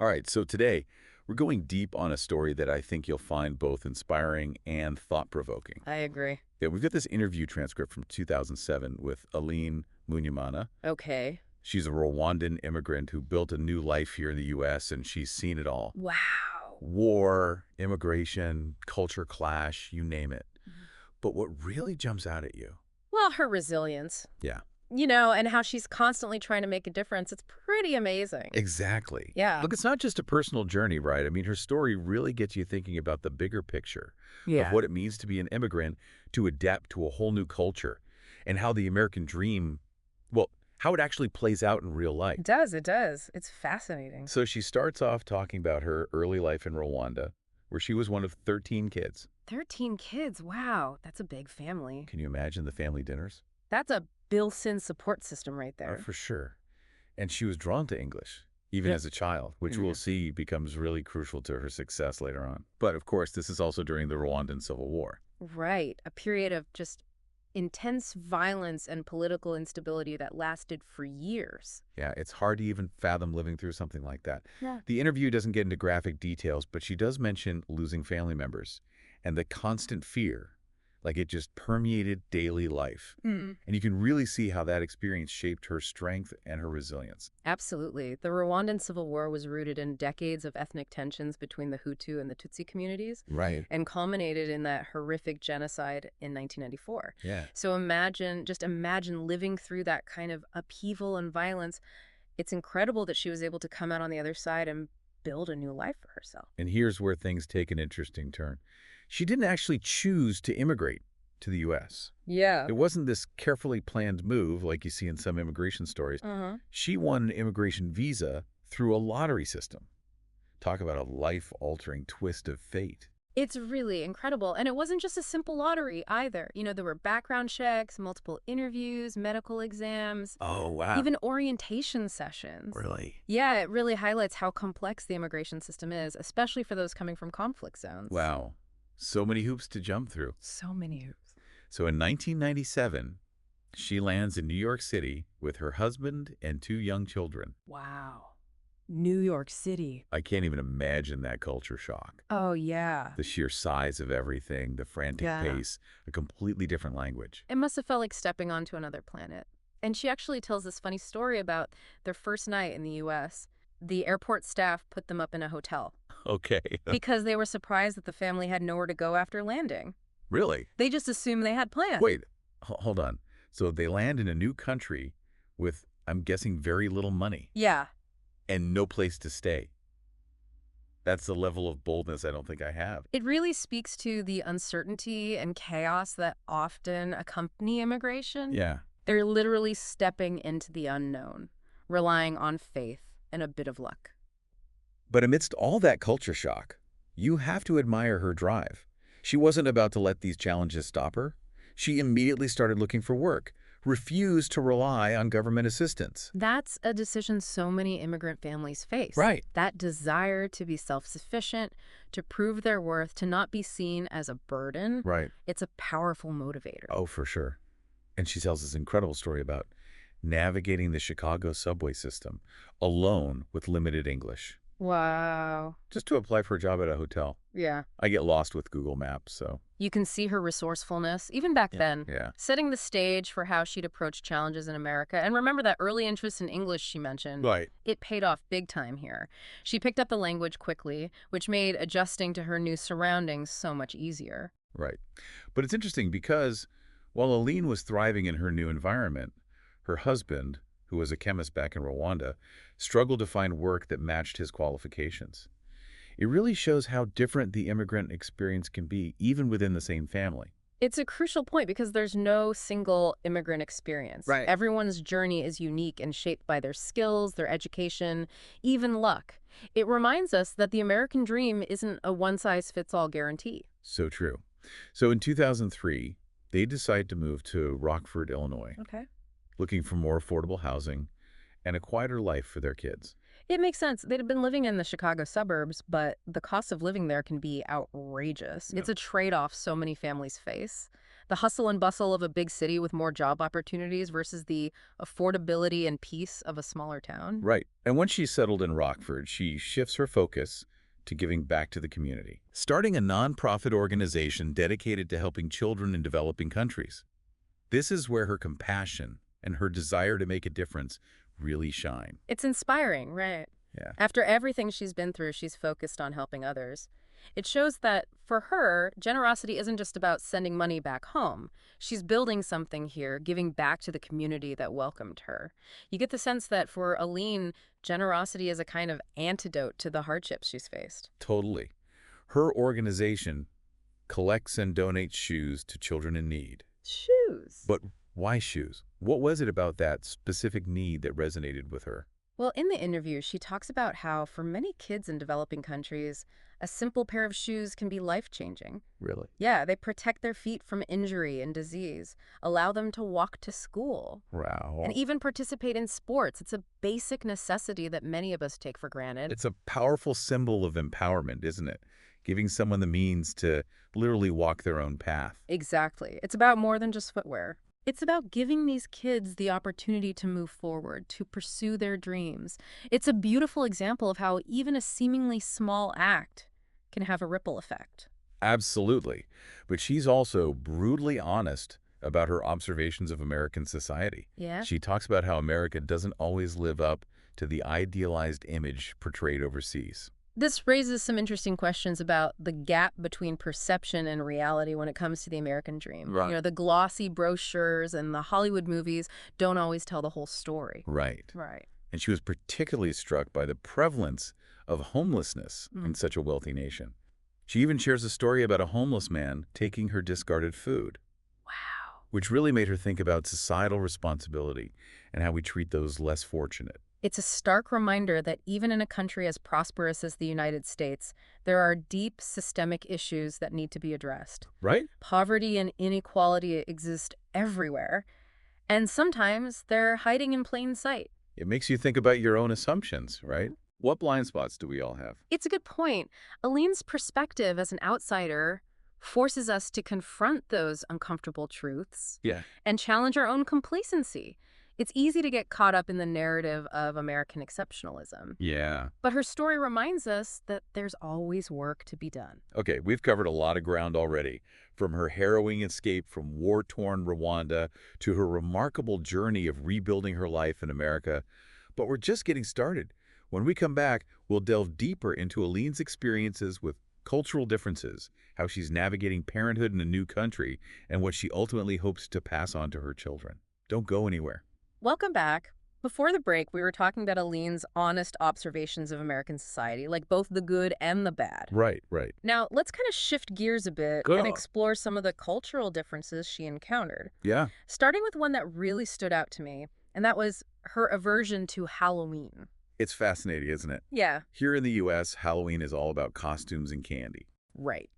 All right, so today we're going deep on a story that I think you'll find both inspiring and thought-provoking. I agree. Yeah, we've got this interview transcript from 2007 with Alene Munyemana. Okay. She's a Rwandan immigrant who built a new life here in the U.S., and she's seen it all. Wow. War, immigration, culture clash, you name it. Mhm. But what really jumps out at you? Well, her resilience, Yeah, and how she's constantly trying to make a difference. It's pretty amazing. exactly. Yeah. Look, it's not just a personal journey, right? I mean, her story really gets you thinking about the bigger picture of Yeah. what it means to be an immigrant, to adapt to a whole new culture, and how the American dream, well, how it actually plays out in real life. It does. It does. It's fascinating. So she starts off talking about her early life in Rwanda, where she was one of 13 kids. 13 kids. Wow. That's a big family. Can you imagine the family dinners? That's a built-in support system right Oh, there. for sure. And she was drawn to English, even Yeah. as a child, which Yeah. we'll see becomes really crucial to her success later on. But of course, this is also during the Rwandan Civil War. Right. A period of just intense violence and political instability that lasted for years. Yeah, it's hard to even fathom living through something like that. Yeah. The interview doesn't get into graphic details, but she does mention losing family members and the constant fear, like it just permeated daily life. Mm. And you can really see how that experience shaped her strength and her resilience. Absolutely. The Rwandan Civil War was rooted in decades of ethnic tensions between the Hutu and the Tutsi communities Right. and culminated in that horrific genocide in 1994. Yeah. So just imagine living through that kind of upheaval and violence. It's incredible that she was able to come out on the other side and build a new life for herself. And here's where things take an interesting turn. She didn't actually choose to immigrate to the U.S. Yeah. It wasn't this carefully planned move like you see in some immigration stories. Uh-huh. She won an immigration visa through a lottery system. Talk about a life-altering twist of fate. It's really incredible. And it wasn't just a simple lottery either. There were background checks, multiple interviews, medical exams, Oh, wow. even orientation sessions. Really? Yeah, it really highlights how complex the immigration system is, especially for those coming from conflict zones. Wow. So many hoops to jump through. So many hoops. So in 1997, she lands in New York City with her husband and two young children. Wow. New York City. I can't even imagine that culture shock. Oh, yeah. The sheer size of everything, the frantic Yeah. pace, a completely different language. It must have felt like stepping onto another planet. And she actually tells this funny story about their first night in the U.S. The airport staff put them up in a hotel Okay. because they were surprised that the family had nowhere to go after landing. Really? They just assumed they had plans. Wait, hold on. So they land in a new country with, I'm guessing, very little money Yeah. and no place to stay. That's the level of boldness I don't think I have. It really speaks to the uncertainty and chaos that often accompany immigration. Yeah. They're literally stepping into the unknown, relying on faith and a bit of luck. But amidst all that culture shock, you have to admire her drive. She wasn't about to let these challenges stop her. She immediately started looking for work, refused to rely on government assistance. That's a decision so many immigrant families face. Right. That desire to be self-sufficient, to prove their worth, to not be seen as a burden. Right. It's a powerful motivator. Oh, for sure. And she tells this incredible story about navigating the Chicago subway system alone with limited English, Wow. just to apply for a job at a hotel. Yeah. I get lost with Google Maps, so You can see her resourcefulness, even back then, yeah. setting the stage for how she'd approach challenges in America. And remember that early interest in English she mentioned? Right. It paid off big time here. She picked up the language quickly, which made adjusting to her new surroundings so much easier. Right. But it's interesting because while Alene was thriving in her new environment, her husband, who was a chemist back in Rwanda, struggled to find work that matched his qualifications. It really shows how different the immigrant experience can be, even within the same family. It's a crucial point because there's no single immigrant experience. Right. Everyone's journey is unique and shaped by their skills, their education, even luck. It reminds us that the American dream isn't a one-size-fits-all guarantee. So true. So in 2003, they decide to move to Rockford, Illinois, Okay. looking for more affordable housing and a quieter life for their kids. It makes sense. They'd been living in the Chicago suburbs, but the cost of living there can be outrageous. Yeah. It's a trade-off so many families face. The hustle and bustle of a big city with more job opportunities versus the affordability and peace of a smaller town. Right. And once she's settled in Rockford, she shifts her focus to giving back to the community, starting a nonprofit organization dedicated to helping children in developing countries. This is where her compassion and her desire to make a difference really shine. It's inspiring, right? Yeah. After everything she's been through, she's focused on helping others. It shows that, for her, generosity isn't just about sending money back home. She's building something here, giving back to the community that welcomed her. You get the sense that, for Alene, generosity is a kind of antidote to the hardships she's faced. Totally. Her organization collects and donates shoes to children in need. Shoes. But why shoes? What was it about that specific need that resonated with her? Well, in the interview, she talks about how, for many kids in developing countries, a simple pair of shoes can be life-changing. Really? Yeah, they protect their feet from injury and disease, allow them to walk to school, Wow. and even participate in sports. It's a basic necessity that many of us take for granted. It's a powerful symbol of empowerment, isn't it? Giving someone the means to literally walk their own path. Exactly. It's about more than just footwear. It's about giving these kids the opportunity to move forward, to pursue their dreams. It's a beautiful example of how even a seemingly small act can have a ripple effect. Absolutely. But she's also brutally honest about her observations of American society. Yeah? She talks about how America doesn't always live up to the idealized image portrayed overseas. This raises some interesting questions about the gap between perception and reality when it comes to the American dream. Right. The glossy brochures and the Hollywood movies don't always tell the whole story. Right. Right. And she was particularly struck by the prevalence of homelessness in such a wealthy nation. She even shares a story about a homeless man taking her discarded food, Wow. which really made her think about societal responsibility and how we treat those less fortunate. It's a stark reminder that even in a country as prosperous as the United States, there are deep systemic issues that need to be addressed. Right? Poverty and inequality exist everywhere, and sometimes they're hiding in plain sight. It makes you think about your own assumptions, right? What blind spots do we all have? It's a good point. Alene's perspective as an outsider forces us to confront those uncomfortable truths Yeah. and challenge our own complacency. It's easy to get caught up in the narrative of American exceptionalism. Yeah. But her story reminds us that there's always work to be done. Okay, we've covered a lot of ground already, from her harrowing escape from war-torn Rwanda to her remarkable journey of rebuilding her life in America. But we're just getting started. When we come back, we'll delve deeper into Alene's experiences with cultural differences, how she's navigating parenthood in a new country, and what she ultimately hopes to pass on to her children. Don't go anywhere. Welcome back. Before the break, we were talking about Alene's honest observations of American society, like both the good and the bad. Right, right. Now, let's kind of shift gears a bit Go. and explore some of the cultural differences she encountered. Yeah. Starting with one that really stood out to me, and that was her aversion to Halloween. It's fascinating, isn't it? Yeah. Here in the U.S., Halloween is all about costumes and candy. Right.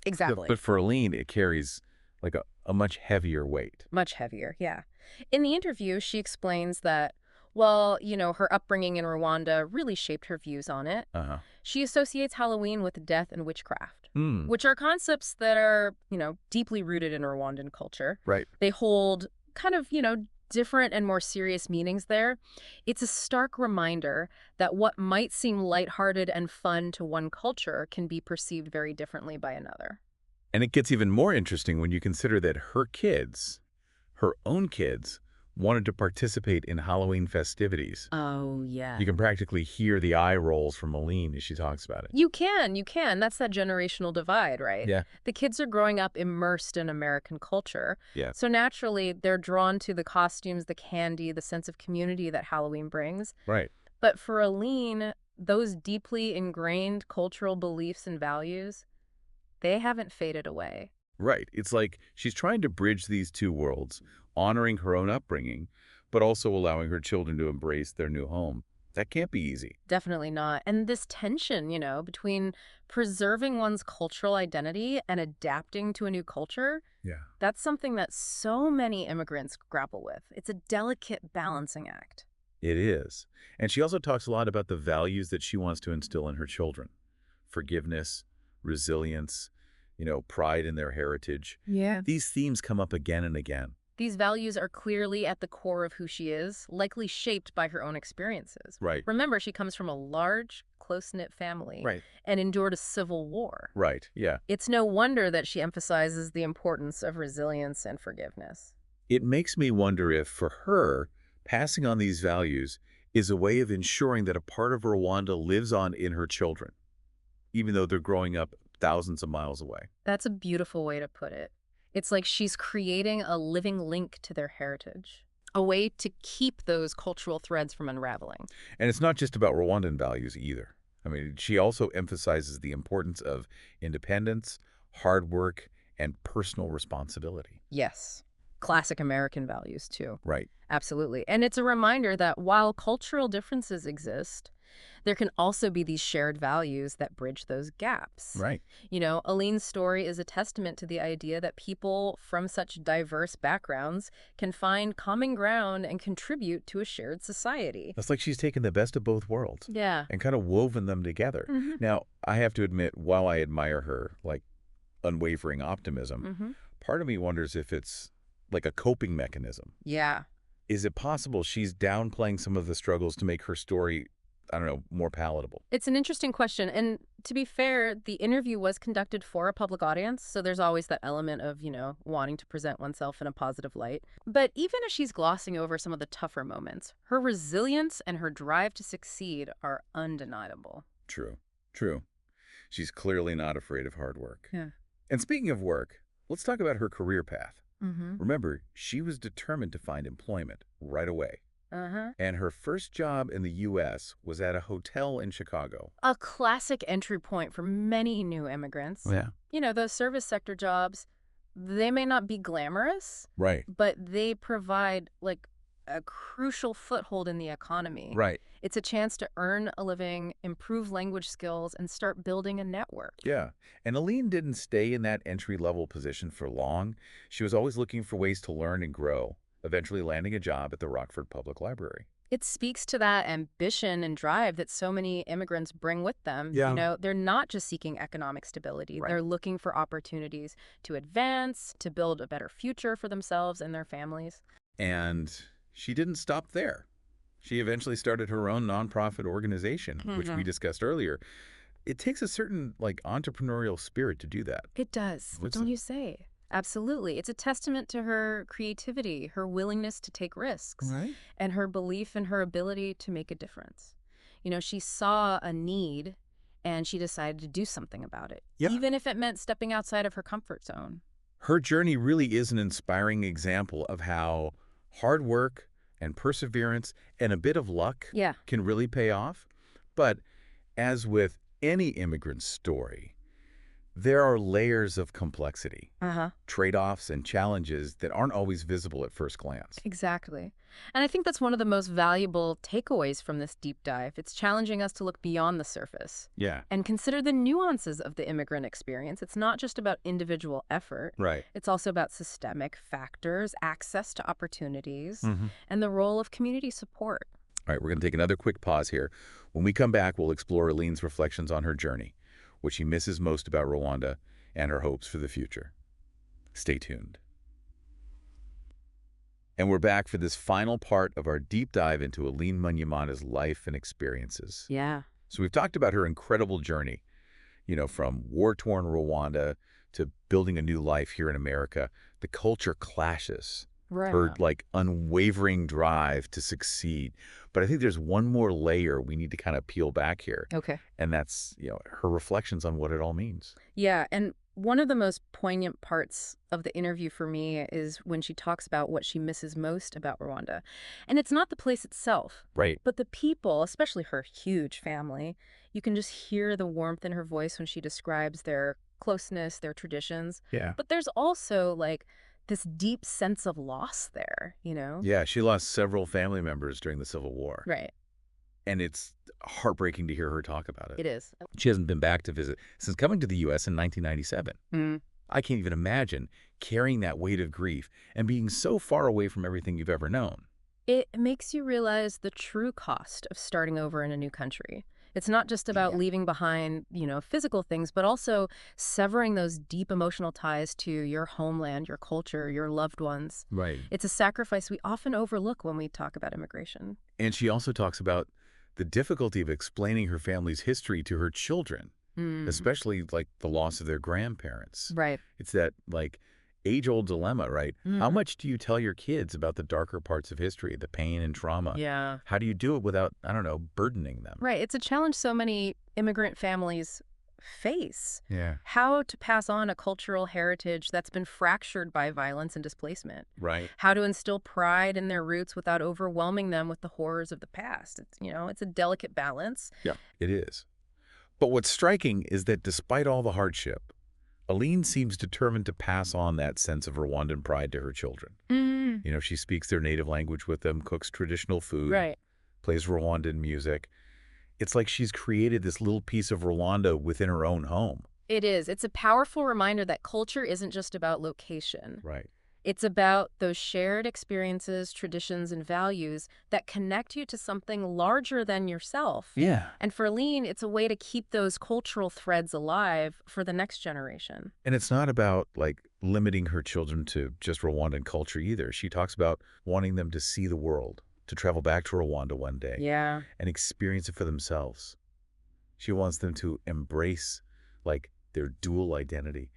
Exactly. But for Alene, it carries like a much heavier weight. Much heavier, yeah. In the interview, she explains that, well, her upbringing in Rwanda really shaped her views on it. Uh-huh. She associates Halloween with death and witchcraft, Mm. which are concepts that are, deeply rooted in Rwandan culture. Right. They hold kind of, different and more serious meanings there. It's a stark reminder that what might seem lighthearted and fun to one culture can be perceived very differently by another. And it gets even more interesting when you consider that her own kids, wanted to participate in Halloween festivities. Oh, yeah. You can practically hear the eye rolls from Alene as she talks about it. You can. That's that generational divide, right? Yeah. The kids are growing up immersed in American culture. Yeah. So naturally, they're drawn to the costumes, the candy, the sense of community that Halloween brings. Right. But for Alene, those deeply ingrained cultural beliefs and values, they haven't faded away. Right. It's like she's trying to bridge these two worlds, honoring her own upbringing, but also allowing her children to embrace their new home. That can't be easy. Definitely not. And this tension, between preserving one's cultural identity and adapting to a new culture, Yeah. that's something that so many immigrants grapple with. It's a delicate balancing act. It is. And she also talks a lot about the values that she wants to instill in her children. Forgiveness, resilience, pride in their heritage. Yeah. These themes come up again and again. These values are clearly at the core of who she is, likely shaped by her own experiences. Right. Remember, she comes from a large, close-knit family Right. and endured a civil war. Right, yeah. It's no wonder that she emphasizes the importance of resilience and forgiveness. It makes me wonder if, for her, passing on these values is a way of ensuring that a part of Rwanda lives on in her children, even though they're growing up thousands of miles away. That's a beautiful way to put it. It's like she's creating a living link to their heritage, a way to keep those cultural threads from unraveling. And it's not just about Rwandan values either. I mean, she also emphasizes the importance of independence, hard work, and personal responsibility. Yes. Classic American values, too. Right. Absolutely. And it's a reminder that while cultural differences exist, there can also be these shared values that bridge those gaps. Right. Alene's story is a testament to the idea that people from such diverse backgrounds can find common ground and contribute to a shared society. It's like she's taken the best of both worlds Yeah. and kind of woven them together. Now, I have to admit, while I admire her, unwavering optimism, part of me wonders if it's like a coping mechanism. Yeah. Is it possible she's downplaying some of the struggles to make her story, I don't know, more palatable? It's an interesting question. And to be fair, the interview was conducted for a public audience, so there's always that element of, wanting to present oneself in a positive light. But even as she's glossing over some of the tougher moments, her resilience and her drive to succeed are undeniable. True. True. She's clearly not afraid of hard work. Yeah. And speaking of work, let's talk about her career path. Mm-hmm. Remember, she was determined to find employment right away. Uh-huh. And her first job in the U.S. was at a hotel in Chicago. A classic entry point for many new immigrants. Yeah. Those service sector jobs, they may not be glamorous, Right. but they provide, a crucial foothold in the economy. Right. It's a chance to earn a living, improve language skills, and start building a network. Yeah. And Alene didn't stay in that entry-level position for long. She was always looking for ways to learn and grow, eventually landing a job at the Rockford Public Library. It speaks to that ambition and drive that so many immigrants bring with them. Yeah. They're not just seeking economic stability. Right. They're looking for opportunities to advance, to build a better future for themselves and their families. And she didn't stop there. She eventually started her own nonprofit organization, which we discussed earlier. It takes a certain, entrepreneurial spirit to do that. It does. What's Don't it? you say? Absolutely. It's a testament to her creativity, her willingness to take risks, Right. and her belief in her ability to make a difference. She saw a need, and she decided to do something about it, Yeah. even if it meant stepping outside of her comfort zone. Her journey really is an inspiring example of how hard work and perseverance and a bit of luck Yeah. can really pay off. But as with any immigrant story, there are layers of complexity, Uh-huh. trade-offs and challenges that aren't always visible at first glance. Exactly. And I think that's one of the most valuable takeaways from this deep dive. It's challenging us to look beyond the surface Yeah. and consider the nuances of the immigrant experience. It's not just about individual effort. Right. It's also about systemic factors, access to opportunities, Mm-hmm. and the role of community support. All right, we're going to take another quick pause here. When we come back, we'll explore Alene's reflections on her journey, what she misses most about Rwanda, and her hopes for the future. Stay tuned. And we're back for this final part of our deep dive into Alene Munyemana's life and experiences. Yeah. So we've talked about her incredible journey, from war-torn Rwanda to building a new life here in America. The culture clashes. Right. Her unwavering drive to succeed. But I think there's one more layer we need to kind of peel back here. Okay. And that's, her reflections on what it all means. Yeah, and one of the most poignant parts of the interview for me is when she talks about what she misses most about Rwanda. And it's not the place itself, Right. but the people, especially her huge family. You can just hear the warmth in her voice when she describes their closeness, their traditions. Yeah. But there's also this deep sense of loss there, Yeah, she lost several family members during the Civil War. Right. And it's heartbreaking to hear her talk about it. It is. She hasn't been back to visit since coming to the U.S. in 1997. Mm. I can't even imagine carrying that weight of grief and being so far away from everything you've ever known. It makes you realize the true cost of starting over in a new country. It's not just about Yeah. leaving behind, physical things, but also severing those deep emotional ties to your homeland, your culture, your loved ones. Right. It's a sacrifice we often overlook when we talk about immigration. And she also talks about the difficulty of explaining her family's history to her children, Mm, especially like the loss of their grandparents. right. It's that like age-old dilemma, right? How Mm, much do you tell your kids about the darker parts of history, the pain and trauma? yeah. How do you do it without, I don't know, burdening them? Right. It's a challenge so many immigrant families face. Yeah. How to pass on a cultural heritage that's been fractured by violence and displacement. Right. How to instill pride in their roots without overwhelming them with the horrors of the past. It's a delicate balance. Yeah. It is. But what's striking is that despite all the hardship, Alene seems determined to pass on that sense of Rwandan pride to her children. Mm, She speaks their native language with them, cooks traditional food, right. plays Rwandan music. It's like she's created this little piece of Rwanda within her own home. It is. It's a powerful reminder that culture isn't just about location. Right. It's about those shared experiences, traditions, and values that connect you to something larger than yourself. Yeah. And for Lean, it's a way to keep those cultural threads alive for the next generation. And it's not about, like, limiting her children to just Rwandan culture either. She talks about wanting them to see the world, to travel back to Rwanda one day Yeah. and experience it for themselves. She wants them to embrace, like, their dual identity,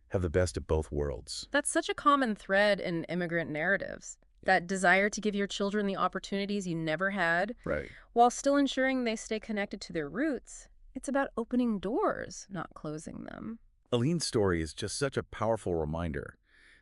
have the best of both worlds. That's such a common thread in immigrant narratives. That desire to give your children the opportunities you never had, Right. while still ensuring they stay connected to their roots. It's about opening doors, not closing them. Alene's story is just such a powerful reminder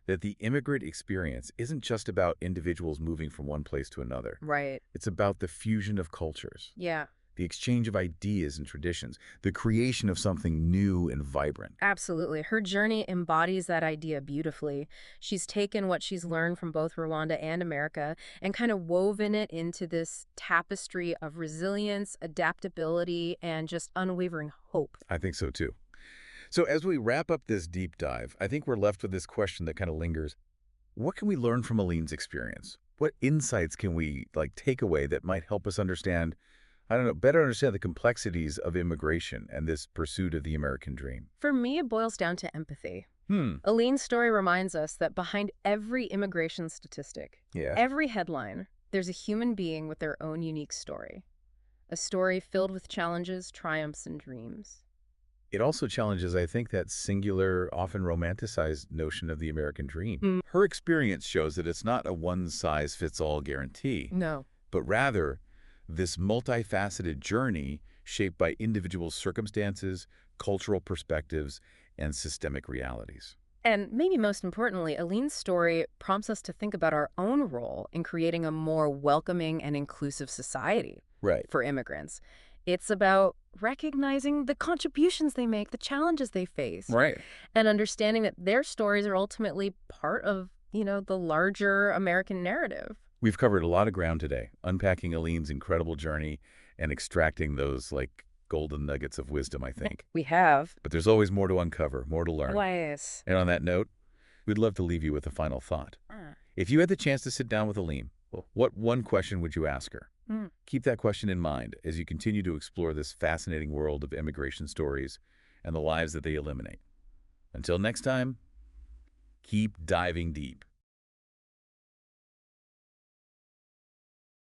that the immigrant experience isn't just about individuals moving from one place to another. Right. It's about the fusion of cultures, Yeah, the exchange of ideas and traditions, the creation of something new and vibrant. absolutely. Her journey embodies that idea beautifully. She's taken what she's learned from both Rwanda and America and kind of woven it into this tapestry of resilience, adaptability, and just unwavering hope. I think so too. So as we wrap up this deep dive, I think we're left with this question that kind of lingers. What can we learn from Alene's experience? What insights can we take away that might help us understand, I don't know, better understand the complexities of immigration and this pursuit of the American dream? For me, it boils down to empathy. Hmm. Aleen's story reminds us that behind every immigration statistic, Yeah. every headline, there's a human being with their own unique story. A story filled with challenges, triumphs, and dreams. It also challenges, I think, that singular, often romanticized notion of the American dream. Mm. Her experience shows that it's not a one-size-fits-all guarantee, No. but rather this multifaceted journey shaped by individual circumstances, cultural perspectives, and systemic realities. And maybe most importantly, Aleen's story prompts us to think about our own role in creating a more welcoming and inclusive society Right. for immigrants. It's about recognizing the contributions they make, the challenges they face, Right. and understanding that their stories are ultimately part of, the larger American narrative. We've covered a lot of ground today, unpacking Alene's incredible journey and extracting those, golden nuggets of wisdom, I think. We have. But there's always more to uncover, more to learn. Yes. And on that note, we'd love to leave you with a final thought. If you had the chance to sit down with Alene, what one question would you ask her? Keep that question in mind as you continue to explore this fascinating world of immigration stories and the lives that they eliminate. Until next time, keep diving deep.